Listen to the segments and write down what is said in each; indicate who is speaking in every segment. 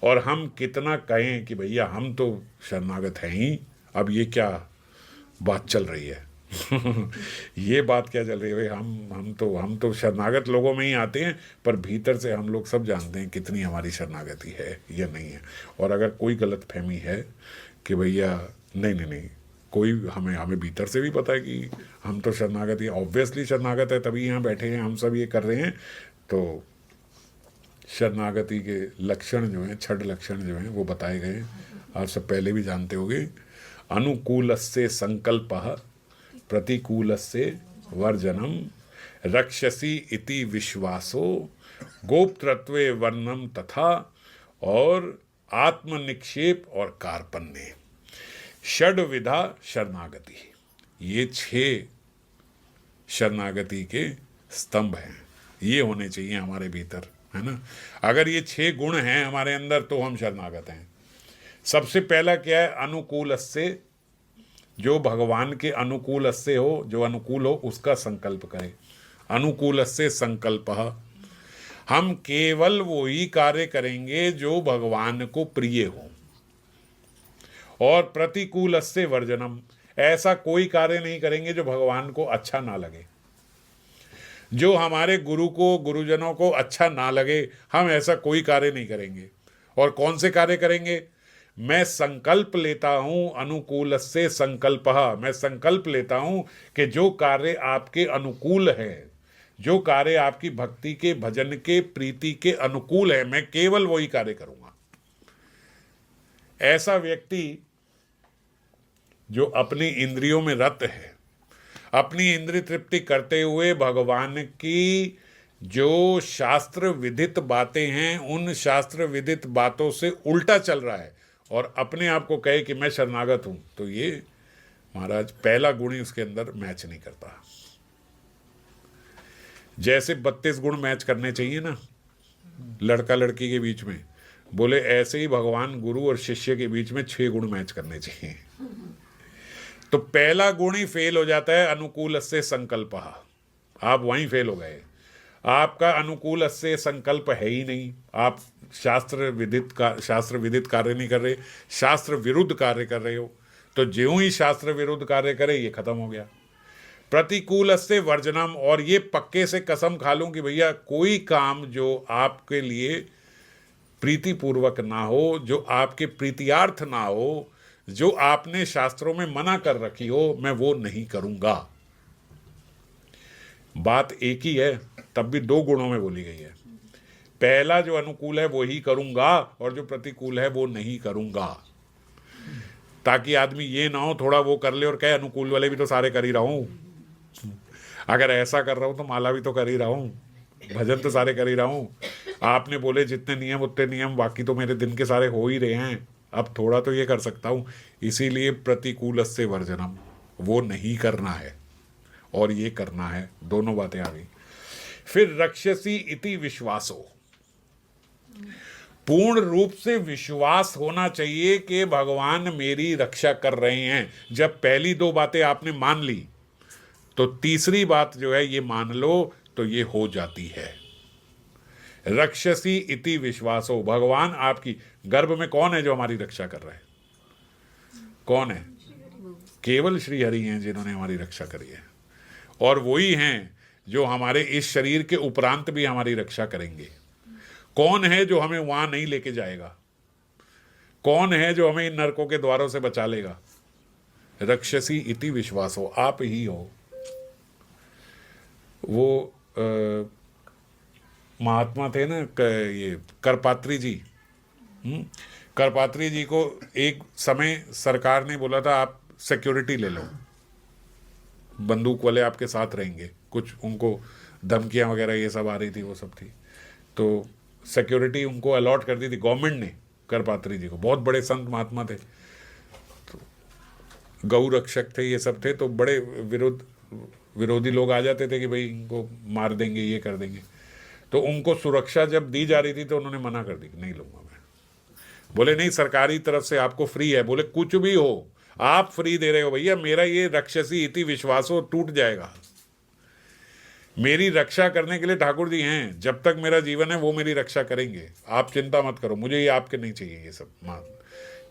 Speaker 1: और हम कितना कहें कि भैया हम तो शरणागत हैं ही, अब ये क्या बात चल रही है। ये बात क्या चल रही है भाई, हम तो शरणागत लोगों में ही आते हैं, पर भीतर से हम लोग सब जानते हैं कितनी हमारी शरणागति है या नहीं है। और अगर कोई गलत फहमी है कि भैया नहीं नहीं नहीं, कोई हमें हमें भीतर से भी पता है कि हम तो शरणागत ही, ऑब्वियसली शरणागत है, तभी यहाँ बैठे हैं, हम सब ये कर रहे हैं। तो शरणागति के लक्षण जो हैं, 6 लक्षण जो हैं वो बताए गए हैं, आप सब पहले भी जानते होंगे। अनुकूलस्य संकल्पः, प्रतिकूलस्य वर्जनम, रक्षसी इति विश्वासो, गोप्तृत्वे वर्णम तथा, और आत्मनिक्षेप और कार्पण्य, षड्विधा शरणागति। ये 6 शरणागति के स्तंभ हैं, ये होने चाहिए हमारे भीतर, है ना। अगर ये 6 गुण हैं हमारे अंदर तो हम शरणागत हैं। सबसे पहला क्या है, अनुकूलस्य, जो भगवान के अनुकूलस्य हो, जो अनुकूल हो उसका संकल्प करें। अनुकूलस्य संकल्पः, हम केवल वो ही कार्य करेंगे जो भगवान को प्रिय हो। और प्रतिकूलस्य वर्जनम, ऐसा कोई कार्य नहीं करेंगे जो भगवान को अच्छा ना लगे, जो हमारे गुरु को, गुरुजनों को अच्छा ना लगे, हम ऐसा कोई कार्य नहीं करेंगे। और कौन से कार्य करेंगे, मैं संकल्प लेता हूं, अनुकूलस्य संकल्पः, मैं संकल्प लेता हूं कि जो कार्य आपके अनुकूल है, जो कार्य आपकी भक्ति के, भजन के, प्रीति के अनुकूल है, मैं केवल वही कार्य करूंगा। ऐसा व्यक्ति जो अपनी इंद्रियों में रत है, अपनी इंद्रिय तृप्ति करते हुए भगवान की जो शास्त्र विदित बातें हैं, उन शास्त्र विदित बातों से उल्टा चल रहा है और अपने आप को कहे कि मैं शरणागत हूं, तो ये महाराज पहला गुण ही उसके अंदर मैच नहीं करता। जैसे 32 गुण मैच करने चाहिए ना लड़का लड़की के बीच में, बोले ऐसे ही भगवान गुरु और शिष्य के बीच में 6 गुण मैच करने चाहिए। तो पहला गुण ही फेल हो जाता है, अनुकूलस्य संकल्पः, आप वहीं फेल हो गए। आपका अनुकूलस्य संकल्प है ही नहीं, आप शास्त्र विदित कार्य नहीं कर रहे, शास्त्र विरुद्ध कार्य कर रहे हो। तो ज्यों ही शास्त्र विरुद्ध कार्य करे, ये खत्म हो गया। प्रतिकूलस्य वर्जनम, और ये पक्के से कसम खा लूं कि भैया कोई काम जो आपके लिए प्रीतिपूर्वक ना हो, जो आपके प्रीतियार्थ ना हो, जो आपने शास्त्रों में मना कर रखी हो, मैं वो नहीं करूंगा। बात एक ही है, तब भी 2 गुणों में बोली गई है। पहला जो अनुकूल है वो ही करूंगा, और जो प्रतिकूल है वो नहीं करूंगा, ताकि आदमी ये ना हो थोड़ा वो कर ले और कहे अनुकूल वाले भी तो सारे कर ही रहा हूं। अगर ऐसा कर रहा हूं तो माला भी तो कर ही रहा हूं, भजन तो सारे कर ही रहा हूं। आपने बोले जितने नियम उतने नियम, बाकी तो मेरे दिन के सारे हो ही रहे हैं, अब थोड़ा तो ये कर सकता हूं। इसीलिए प्रतिकूलस्य वर्जनम, वो नहीं करना है और ये करना है, दोनों बातें आ गई। फिर रक्षसी इति विश्वासो, पूर्ण रूप से विश्वास होना चाहिए कि भगवान मेरी रक्षा कर रहे हैं। जब पहली 2 बातें आपने मान ली तो तीसरी बात जो है ये मान लो, तो ये हो जाती है। रक्षसी इति विश्वासो, भगवान आपकी, गर्भ में कौन है जो हमारी रक्षा कर रहा है, कौन है, केवल श्री हरि हैं जिन्होंने हमारी रक्षा करी है। और वही हैं जो हमारे इस शरीर के उपरांत भी हमारी रक्षा करेंगे। कौन है जो हमें वहां नहीं लेके जाएगा, कौन है जो हमें इन नरकों के द्वारों से बचा लेगा, रक्षसी इति विश्वासो, आप ही हो। वो महात्मा थे ना ये करपात्री जी, करपात्री जी को एक समय सरकार ने बोला था आप सिक्योरिटी ले लो, बंदूक वाले आपके साथ रहेंगे, कुछ उनको धमकियां वगैरह ये सब आ रही थी, वो सब थी, तो सिक्योरिटी उनको अलॉट कर दी थी गवर्नमेंट ने करपात्री जी को। बहुत बड़े संत महात्मा थे, तो गौ रक्षक थे, ये सब थे, तो बड़े विरोधी लोग आ जाते थे कि भाई इनको मार देंगे, ये कर देंगे। तो उनको सुरक्षा जब दी जा रही थी तो उन्होंने मना कर दी कि नहीं लूंगा मैं। बोले नहीं, सरकारी तरफ से आपको फ्री है। बोले कुछ भी हो, आप फ्री दे रहे हो भैया, मेरा ये रक्षसी इति विश्वासो टूट जाएगा। मेरी रक्षा करने के लिए ठाकुर जी हैं, जब तक मेरा जीवन है वो मेरी रक्षा करेंगे, आप चिंता मत करो, मुझे ये आपके नहीं चाहिए ये सब।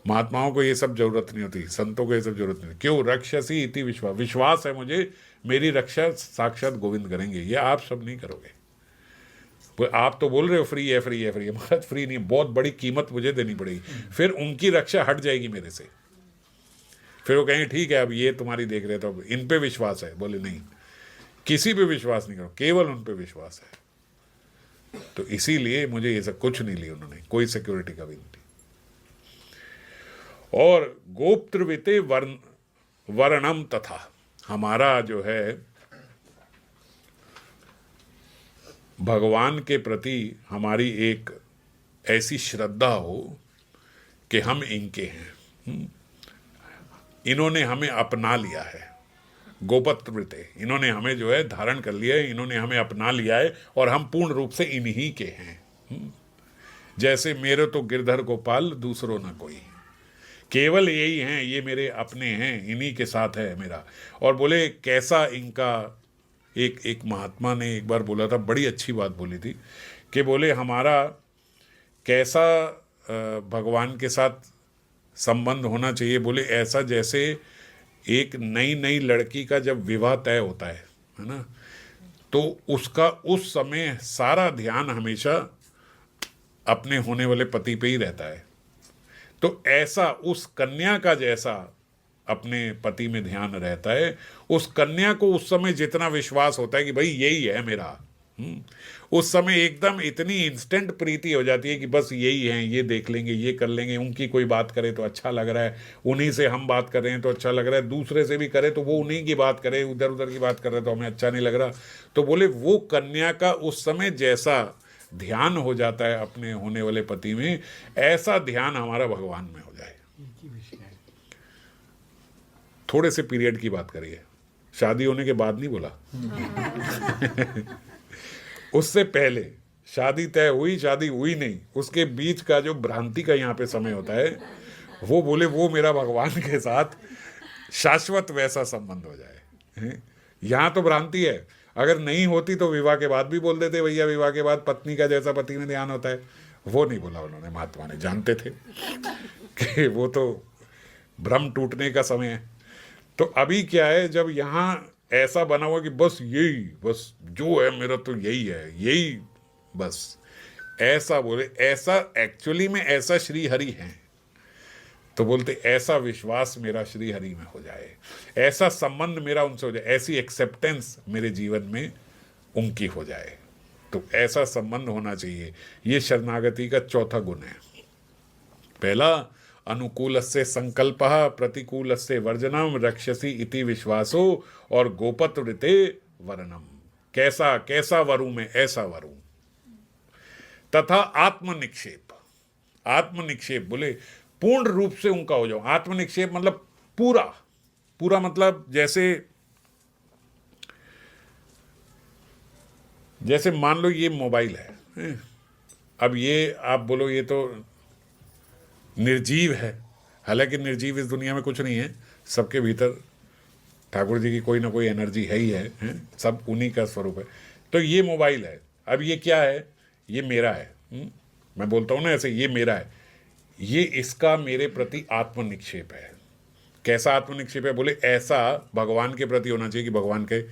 Speaker 1: महात्माओं को ये सब जरूरत नहीं होती, संतों को ये सब जरूरत नहीं। क्यों? रक्षसी इति विश्वास, विश्वास है मुझे मेरी रक्षा साक्षात गोविंद करेंगे, ये आप सब नहीं करोगे। आप तो बोल रहे हो फ्री है फ्री है फ्री है, महाराज फ्री नहीं, बहुत बड़ी कीमत मुझे देनी पड़ेगी, फिर उनकी रक्षा हट जाएगी मेरे से। फिर वो कहेंगे ठीक है अब ये तुम्हारी देख रहे तो अब इन पे विश्वास है। बोले नहीं, किसी पे विश्वास नहीं करो, केवल उन पे विश्वास है। तो इसीलिए मुझे ये सब कुछ नहीं ली उन्होंने, कोई सिक्योरिटी का भी नहीं ली। और गोप्त्रविते वर्णम तथा, हमारा जो है भगवान के प्रति हमारी एक ऐसी श्रद्धा हो कि हम इनके हैं, इन्होंने हमें अपना लिया है, गोपत्रवृते, इन्होंने हमें जो है धारण कर लिया है, इन्होंने हमें अपना लिया है और हम पूर्ण रूप से इन्हीं के हैं। जैसे मेरे तो गिरधर गोपाल दूसरों ना कोई, केवल यही हैं, ये मेरे अपने हैं, इन्हीं के साथ है मेरा। और बोले कैसा इनका, एक महात्मा ने एक बार बोला था, बड़ी अच्छी बात बोली थी कि बोले हमारा कैसा भगवान के साथ संबंध होना चाहिए। बोले ऐसा जैसे एक नई नई लड़की का जब विवाह तय होता है ना, तो उसका उस समय सारा ध्यान हमेशा अपने होने वाले पति पे ही रहता है, तो ऐसा उस कन्या का जैसा अपने पति में ध्यान रहता है। उस कन्या को उस समय जितना विश्वास होता है कि भाई यही है मेरा, उस समय एकदम इतनी इंस्टेंट प्रीति हो जाती है कि बस यही है, ये देख लेंगे, ये कर लेंगे, उनकी कोई बात करे तो अच्छा लग रहा है, उन्हीं से हम बात कर रहे हैं तो अच्छा लग रहा है, दूसरे से भी करे तो वो उन्हीं की बात करे, उधर उधर की बात कर रहे तो हमें अच्छा नहीं लग रहा। तो बोले वो कन्या का उस समय जैसा ध्यान हो जाता है अपने होने वाले पति में, ऐसा ध्यान हमारा भगवान में हो जाए। थोड़े से पीरियड की बात करिए, शादी होने के बाद नहीं बोला उससे पहले शादी तय हुई, शादी हुई नहीं, उसके बीच का जो भ्रांति का यहाँ पे समय होता है, वो बोले वो मेरा भगवान के साथ शाश्वत वैसा संबंध हो जाए। यहाँ तो भ्रांति है, अगर नहीं होती तो विवाह के बाद भी बोल देते भैया विवाह के बाद पत्नी का जैसा पति में ध्यान होता है, वो नहीं बोला उन्होंने। महात्मा ने जानते थे कि वो तो भ्रम टूटने का समय है। तो अभी क्या है, जब यहाँ ऐसा बना हुआ कि बस यही, बस जो है मेरा तो यही है, यही बस, ऐसा बोले, ऐसा एक्चुअली में ऐसा श्री हरि है, तो बोलते ऐसा विश्वास मेरा श्री हरि में हो जाए, ऐसा संबंध मेरा उनसे हो जाए, ऐसी एक्सेप्टेंस मेरे जीवन में उनकी हो जाए, तो ऐसा संबंध होना चाहिए। ये शरणागति का चौथा गुण है। पहला अनुकूलस्य संकल्पः प्रतिकूलस्य वर्जनम रक्षसी इति विश्वासो, और गोपत्रवृते वर्णम, कैसा कैसा वरु में ऐसा वरु। तथा आत्मनिक्षेप, आत्मनिक्षेप बोले पूर्ण रूप से उनका हो जाओ। आत्मनिक्षेप मतलब पूरा पूरा, मतलब जैसे मान लो ये मोबाइल है, अब ये आप बोलो ये तो निर्जीव है, हालांकि निर्जीव इस दुनिया में कुछ नहीं है, सबके भीतर ठाकुर जी की कोई ना कोई एनर्जी है ही है, सब उन्हीं का स्वरूप है। तो ये मोबाइल है, अब ये क्या है, ये मेरा है, मैं बोलता हूँ ना ऐसे, ये मेरा है, ये इसका मेरे प्रति आत्मनिक्षेप है। कैसा आत्मनिक्षेप है? बोले ऐसा भगवान के प्रति होना चाहिए कि भगवान के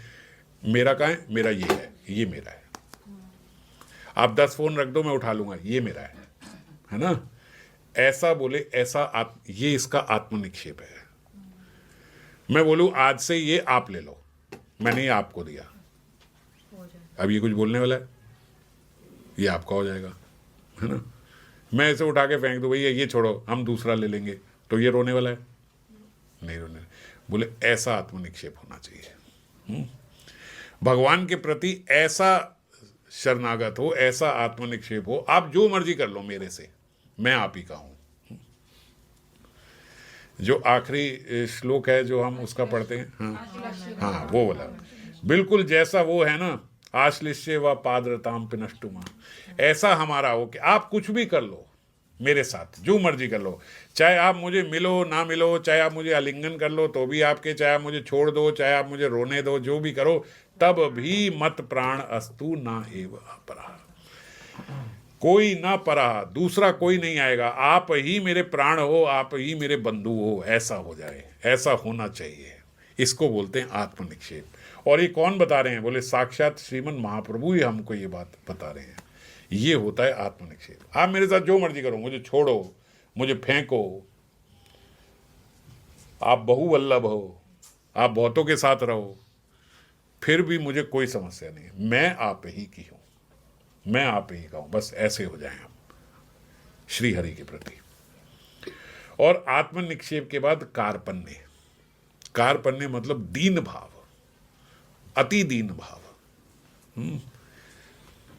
Speaker 1: मेरा कहाँ है, मेरा ये है, ये मेरा है। आप 10 फोन रख दो मैं उठा लूंगा, ये मेरा है ना, ऐसा बोले, ऐसा ये इसका आत्मनिक्षेप है। मैं बोलूं आज से ये आप ले लो, मैंने ये आपको दिया, अब ये कुछ बोलने वाला है, ये आपका हो जाएगा, है ना। मैं ऐसे उठा के फेंक दूं भैया ये छोड़ो हम दूसरा ले लेंगे, तो ये रोने वाला है, नहीं रोने। बोले ऐसा आत्मनिक्षेप होना चाहिए, भगवान के प्रति ऐसा शरणागत हो, ऐसा आत्मनिक्षेप हो, आप जो मर्जी कर लो मेरे से, मैं आप ही का हूं। जो आखिरी श्लोक है जो हम उसका पढ़ते हैं, हाँ वो वाला, बिल्कुल जैसा वो है ना, आश्लिष्य व पादरताम पिनष्टुमा, ऐसा हमारा हो कि आप कुछ भी कर लो, मेरे साथ जो मर्जी कर लो, चाहे आप मुझे मिलो ना मिलो, चाहे आप मुझे आलिंगन कर लो तो भी आपके, चाहे आप मुझे छोड़ दो, चाहे आप मुझे रोने दो, जो भी करो, तब भी मत प्राण अस्तु ना एव अपरा। कोई ना परा, दूसरा कोई नहीं आएगा, आप ही मेरे प्राण हो, आप ही मेरे बंधु हो, ऐसा हो जाए, ऐसा होना चाहिए। इसको बोलते हैं आत्मनिक्षेप। और ये कौन बता रहे हैं? बोले साक्षात श्रीमन महाप्रभु ही हमको ये बात बता रहे हैं। ये होता है आत्मनिक्षेप। आप मेरे साथ जो मर्जी करो, मुझे छोड़ो, मुझे फेंको, आप बहुवल्लभ हो, आप बहुतों के साथ रहो, फिर भी मुझे कोई समस्या नहीं, मैं आप ही की हूं, मैं आप ही का हूं, बस ऐसे हो जाएं हम श्री हरि के प्रति। और आत्मनिक्षेप के बाद कार्पण्य। कार्पण्य मतलब दीन भाव, अति दीन भाव।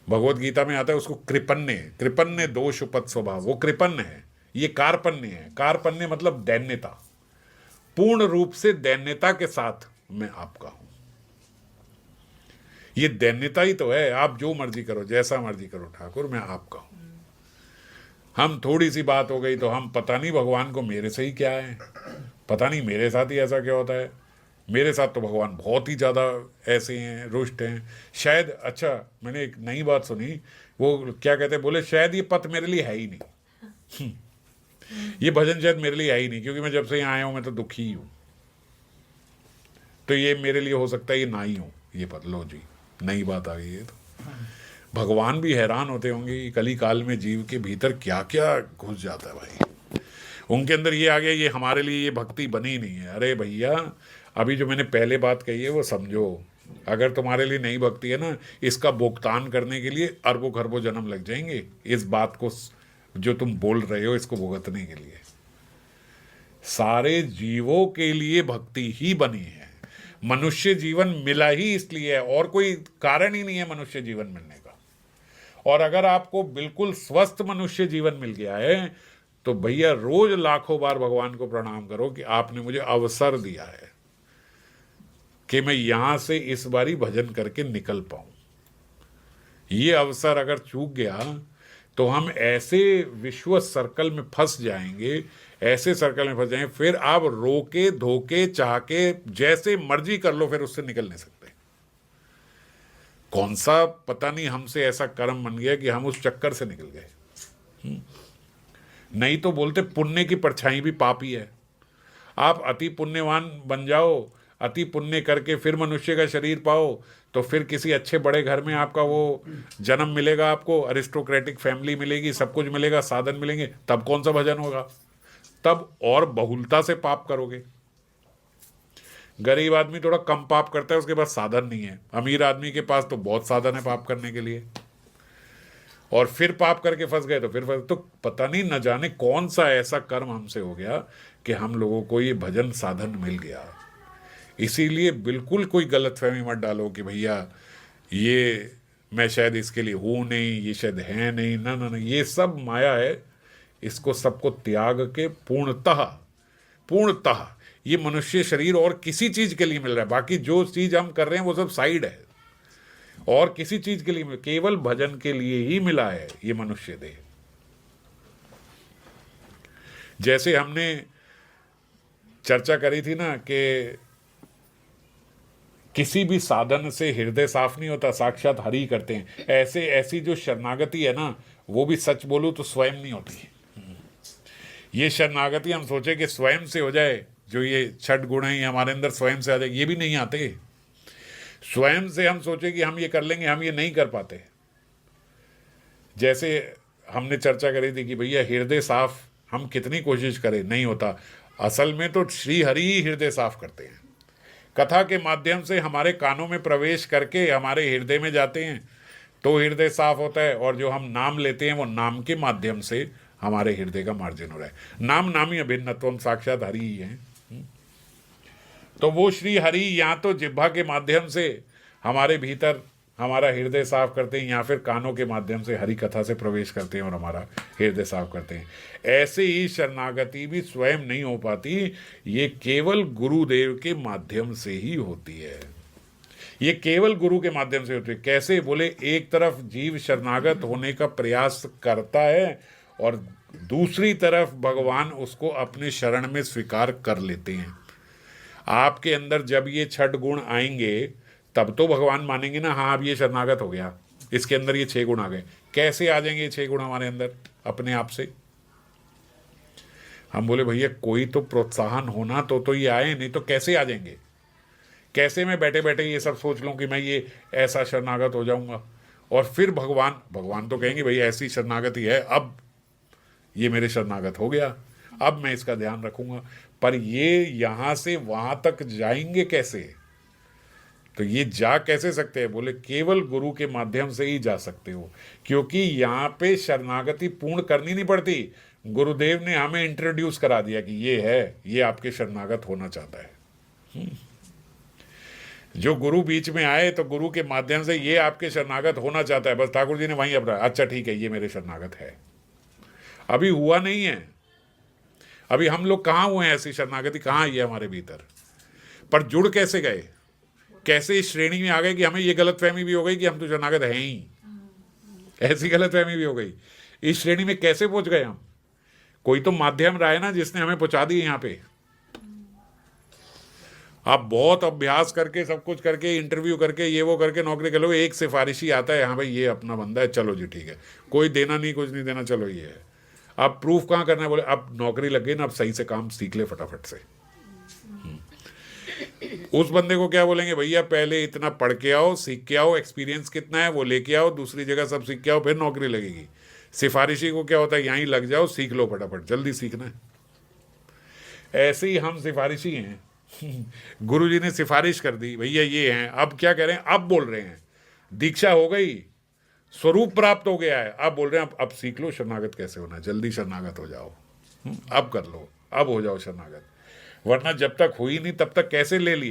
Speaker 1: भगवत गीता में आता है उसको कृपण्य, कृपण्य दोष उपत स्वभाव, वो कृपण्य है, ये कार्पण्य है। कार्पण्य मतलब दैन्यता, पूर्ण रूप से दैन्यता के साथ मैं आपका हूं। ये दैन्यता ही तो है। आप जो मर्जी करो, जैसा मर्जी करो ठाकुर, मैं आपका हूं। हम थोड़ी सी बात हो गई तो हम पता नहीं भगवान को मेरे से ही क्या है, पता नहीं मेरे साथ ही ऐसा क्या होता है, मेरे साथ तो भगवान बहुत ही ज़्यादा ऐसे हैं, रुष्ट हैं शायद। अच्छा, मैंने एक नई बात सुनी, वो क्या कहते हैं, बोले शायद ये पथ मेरे लिए है ही नहीं, ये भजन शायद मेरे लिए है ही नहीं, क्योंकि मैं जब से यहाँ आया हूँ मैं तो दुखी हूँ, तो ये मेरे लिए हो सकता है ये ना ही हो ये पथ। लो जी, नई बात आ गई है। तो भगवान भी हैरान होते होंगे कि कली काल में जीव के भीतर क्या क्या घुस जाता है भाई। उनके अंदर ये आ गया, ये हमारे लिए ये भक्ति बनी नहीं है। अरे भैया, अभी जो मैंने पहले बात कही है वो समझो। अगर तुम्हारे लिए नई भक्ति है ना, इसका भुगतान करने के लिए अरबों खरबों जन्म लग जाएंगे, इस बात को जो तुम बोल रहे हो इसको भुगतने के लिए। सारे जीवों के लिए भक्ति ही बनी है। मनुष्य जीवन मिला ही इसलिए है, और कोई कारण ही नहीं है मनुष्य जीवन मिलने का। और अगर आपको बिल्कुल स्वस्थ मनुष्य जीवन मिल गया है तो भैया रोज लाखों बार भगवान को प्रणाम करो कि आपने मुझे अवसर दिया है कि मैं यहां से इस बारी भजन करके निकल पाऊं। ये अवसर अगर चूक गया तो हम ऐसे विश्व सर्कल में फंस जाएंगे, ऐसे सर्कल में फंस जाएंगे, फिर आप रोके धोके चाह के जैसे मर्जी कर लो, फिर उससे निकल नहीं सकते। कौन सा पता नहीं हमसे ऐसा कर्म बन गया कि हम उस चक्कर से निकल गए। नहीं तो बोलते पुण्य की परछाई भी पाप ही है। आप अति पुण्यवान बन जाओ, अति पुण्य करके फिर मनुष्य का शरीर पाओ, तो फिर किसी अच्छे बड़े घर में आपका वो जन्म मिलेगा, आपको अरिस्टोक्रेटिक फैमिली मिलेगी, सब कुछ मिलेगा, साधन मिलेंगे, तब कौन सा भजन होगा? तब और बहुलता से पाप करोगे। गरीब आदमी थोड़ा कम पाप करता है, उसके पास साधन नहीं है। अमीर आदमी के पास तो बहुत साधन है पाप करने के लिए, और फिर पाप करके फंस गए तो फिर तो पता नहीं न जाने कौन सा ऐसा कर्म हमसे हो गया कि हम लोगों को ये भजन साधन मिल गया। इसीलिए बिल्कुल कोई गलतफहमी मत डालो कि भैया ये मैं शायद इसके लिए हूँ नहीं, ये शायद है नहीं। ना ना ना, ये सब माया है। इसको सबको त्याग के पूर्णतः ये मनुष्य शरीर और किसी चीज के लिए मिल रहा है। बाकी जो चीज हम कर रहे हैं वो सब साइड है, और किसी चीज के लिए, केवल भजन के लिए ही मिला है ये मनुष्य देह। जैसे हमने चर्चा करी थी ना कि किसी भी साधन से हृदय साफ नहीं होता, साक्षात हरि करते हैं। ऐसे ऐसी जो शरणागति है ना, वो भी सच बोलूं तो स्वयं नहीं होती। ये शरणागति हम सोचे कि स्वयं से हो जाए, जो ये 6 गुण हैं ये हमारे अंदर स्वयं से आ जाए, ये भी नहीं आते। स्वयं से हम सोचे कि हम ये कर लेंगे, हम ये नहीं कर पाते। जैसे हमने चर्चा करी थी कि भैया हृदय साफ हम कितनी कोशिश करें, नहीं होता। असल में तो श्री हरि ही हृदय साफ करते हैं। कथा के माध्यम से हमारे कानों में प्रवेश करके हमारे हृदय में जाते हैं तो हृदय साफ होता है, और जो हम नाम लेते हैं वो नाम के माध्यम से हमारे हृदय का मार्जन हो रहा है। नाम नामी अभिन्नत्वम, साक्षात हरि ही है। तो वो श्री हरि या तो जिह्वा के माध्यम से हमारे भीतर हमारा हृदय साफ करते हैं, या फिर कानों के माध्यम से हरि कथा से प्रवेश करते हैं और हमारा हृदय साफ करते हैं। ऐसे ही शरणागति भी स्वयं नहीं हो पाती, ये केवल गुरुदेव के माध्यम से ही होती है। ये केवल गुरु के माध्यम से होती है। कैसे? बोले एक तरफ जीव शरणागत होने का प्रयास करता है और दूसरी तरफ भगवान उसको अपने शरण में स्वीकार कर लेते हैं। आपके अंदर जब ये 6 गुण आएंगे तब तो भगवान मानेंगे ना, हाँ अब ये शरणागत हो गया, इसके अंदर ये 6 गुण आ गए। कैसे आ जाएंगे ये 6 गुण हमारे अंदर अपने आप से? हम बोले भैया कोई तो प्रोत्साहन होना तो ये आए, नहीं तो कैसे आ जाएंगे? कैसे मैं बैठे बैठे ये सब सोच लूं कि मैं ये ऐसा शरणागत हो जाऊंगा, और फिर भगवान तो कहेंगे भाई ऐसी शरणागति है, अब ये मेरे शरणागत हो गया, अब मैं इसका ध्यान रखूंगा। पर ये यहां से वहां तक जाएंगे कैसे? तो ये जा कैसे सकते हैं? बोले केवल गुरु के माध्यम से ही जा सकते हो, क्योंकि यहाँ पे शरणागति पूर्ण करनी नहीं पड़ती। गुरुदेव ने हमें इंट्रोड्यूस करा दिया कि ये है, ये आपके शरणागत होना चाहता है। जो गुरु बीच में आए तो गुरु के माध्यम से ये आपके शरणागत होना चाहता है, बस ठाकुर जी ने वहीं अपना अच्छा ठीक है ये मेरे शरणागत है। अभी हुआ नहीं है, अभी हम लोग कहाँ हुए हैं, ऐसी शरणागति कहाँ आई है हमारे भीतर? पर जुड़ कैसे गए, कैसे इस श्रेणी में आ गए कि हमें ये गलतफहमी भी हो गई कि हम तो शरणागत हैं ही, ऐसी गलतफहमी भी हो गई। इस श्रेणी में कैसे पहुंच गए हम? कोई तो माध्यम रहा है ना जिसने हमें पहुंचा दी यहाँ पे। आप बहुत अभ्यास करके सब कुछ करके इंटरव्यू करके ये वो करके नौकरी कर लो, एक सिफारिशी आता है, हाँ भाई ये अपना बंदा है, चलो जी ठीक है, कोई देना नहीं कुछ नहीं देना, चलो ये है। अब प्रूफ कहाँ करना है? बोले अब नौकरी लग गई ना, अब सही से काम सीख ले फटाफट से। उस बंदे को क्या बोलेंगे? भैया पहले इतना पढ़ के आओ, सीख के आओ, एक्सपीरियंस कितना है वो लेके आओ, दूसरी जगह सब सीख के आओ, फिर नौकरी लगेगी। सिफारिशी को क्या होता है? यहीं लग जाओ, सीख लो फटाफट, जल्दी सीखना है। ऐसे ही हम सिफारिशी हैं। गुरु जी ने सिफारिश कर दी, भैया ये हैं, अब क्या करें? अब बोल रहे हैं दीक्षा हो गई, स्वरूप प्राप्त हो गया है, अब बोल रहे हैं अब सीख लो शरणागत कैसे होना है, जल्दी शरणागत हो जाओ, अब कर लो, अब हो जाओ शरणागत। वरना जब तक हुई नहीं तब तक कैसे ले लिए?